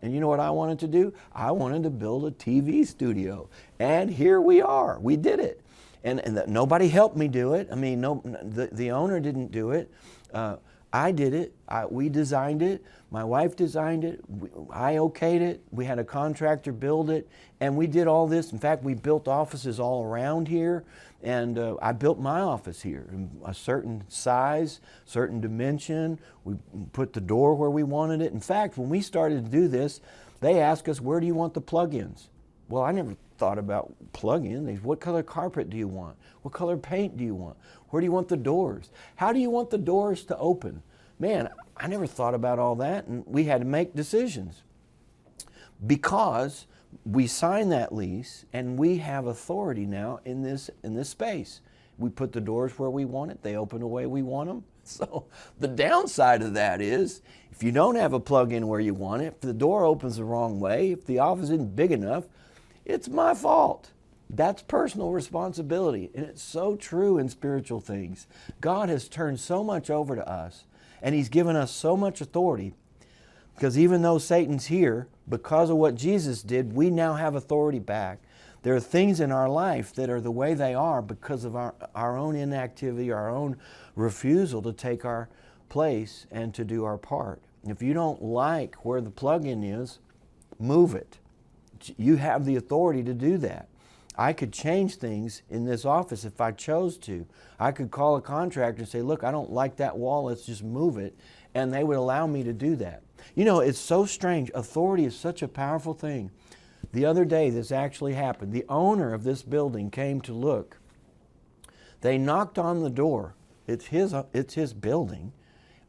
And you know what I wanted to do? I wanted to build a TV studio. And here we are. We did it. And nobody helped me do it. I mean, the owner didn't do it. I did it. We designed it. My wife designed it. I okayed it. We had a contractor build it. And we did all this. In fact, we built offices all around here. And I built my office here, a certain size, certain dimension. We put the door where we wanted it. In fact, when we started to do this, they asked us, where do you want the plug-ins? Well, I never thought about plug-in. What color carpet do you want? What color paint do you want? Where do you want the doors? How do you want the doors to open? Man, I never thought about all that, and we had to make decisions because we signed that lease and we have authority now in this space. We put the doors where we want it. They open the way we want them. So the downside of that is if you don't have a plug-in where you want it, if the door opens the wrong way, if the office isn't big enough, it's my fault. That's personal responsibility. And it's so true in spiritual things. God has turned so much over to us, and He's given us so much authority, because even though Satan's here, because of what Jesus did, we now have authority back. There are things in our life that are the way they are because of our own inactivity, our own refusal to take our place and to do our part. If you don't like where the plug-in is, move it. You have the authority to do that. I could change things in this office if I chose to. I could call a contractor and say, look, I don't like that wall, let's just move it. And they would allow me to do that. You know, it's so strange. Authority is such a powerful thing. The other day, this actually happened. The owner of this building came to look. They knocked on the door. It's his building.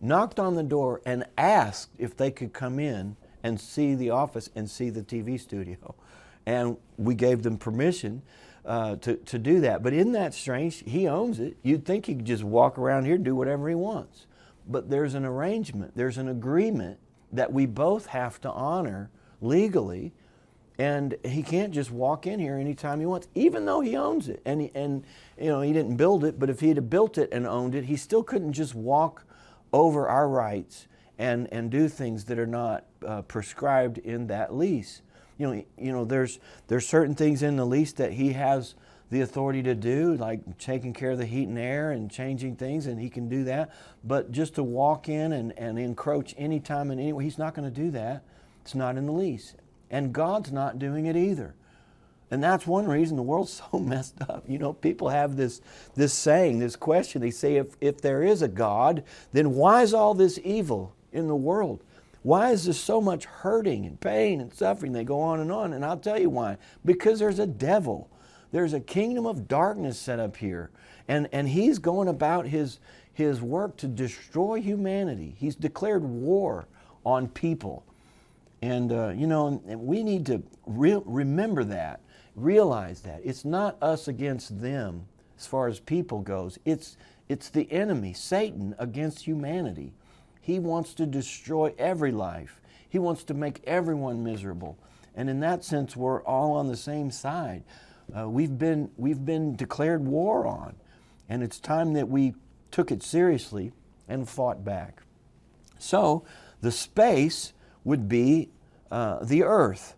Knocked on the door and asked if they could come in and see the office and see the TV studio. And we gave them permission to do that. But isn't that strange? He owns it. You'd think he could just walk around here and do whatever he wants. But there's an arrangement. There's an agreement that we both have to honor legally. And he can't just walk in here anytime he wants, even though he owns it. And you know, he didn't build it, but if he'd have built it and owned it, he still couldn't just walk over our rights and do things that are not prescribed in that lease. You know, there's certain things in the lease that he has the authority to do, like taking care of the heat and air and changing things, and he can do that. But just to walk in and encroach anytime and anywhere, he's not going to do that. It's not in the lease. And God's not doing it either. And that's one reason the world's so messed up. You know, people have this saying, this question. They say, if there is a God, then why is all this evil in the world? Why is there so much hurting and pain and suffering? They go on. And I'll tell you why. Because there's a devil. There's a kingdom of darkness set up here. And he's going about his work to destroy humanity. He's declared war on people. And, you know, we need to remember that, realize that. It's not us against them as far as people goes. It's the enemy, Satan, against humanity. He wants to destroy every life. He wants to make everyone miserable. And in that sense, we're all on the same side. We've been declared war on. And it's time that we took it seriously and fought back. So the space would be the earth.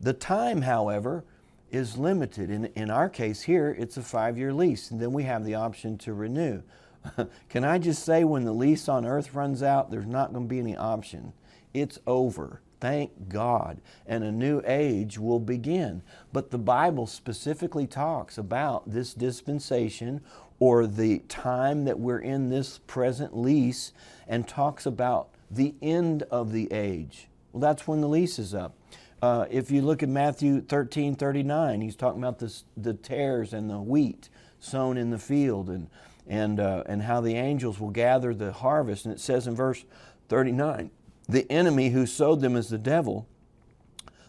The time, however, is limited. In our case here, it's a 5-year lease, and then we have the option to renew. Can I just say, when the lease on earth runs out, there's not going to be any option. It's over. Thank God. And a new age will begin. But the Bible specifically talks about this dispensation, or the time that we're in this present lease, and talks about the end of the age. Well, that's when the lease is up. If you look at Matthew 13:39, he's talking about the tares and the wheat sown in the field, and how the angels will gather the harvest. And it says in verse 39, the enemy who sowed them is the devil.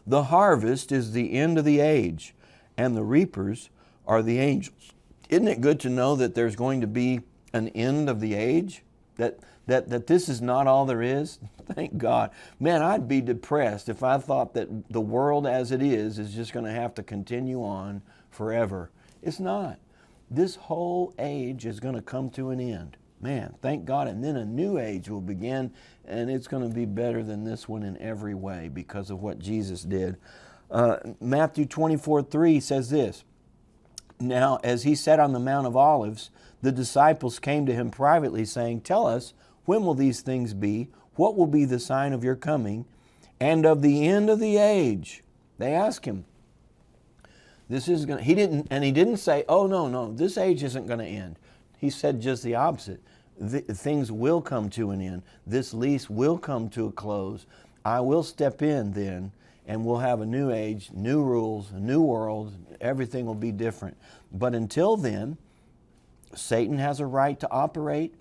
The harvest is the end of the age, and the reapers are the angels. Isn't it good to know that there's going to be an end of the age? That this is not all there is? Thank God. Man, I'd be depressed if I thought that the world as it is just going to have to continue on forever. It's not. This whole age is going to come to an end. Man, thank God. And then a new age will begin, and it's going to be better than this one in every way because of what Jesus did. Matthew 24:3 says this, "Now, as he sat on the Mount of Olives, the disciples came to him privately, saying, 'Tell us, when will these things be? What will be the sign of your coming and of the end of the age?'" They asked him. He didn't say, "Oh, no, this age isn't going to end." He said just the opposite. Things will come to an end. This lease will come to a close. I will step in then, and we'll have a new age, new rules, a new world. Everything will be different. But until then, Satan has a right to operate.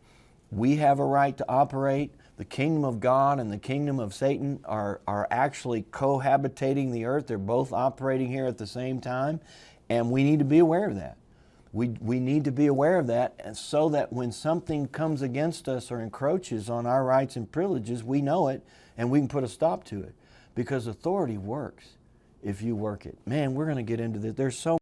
We have a right to operate. The kingdom of God and the kingdom of Satan are actually cohabitating the earth. They're both operating here at the same time, and we need to be aware of that. We need to be aware of that, and so that when something comes against us or encroaches on our rights and privileges, we know it and we can put a stop to it. Because authority works if you work it. Man, we're going to get into this. There's so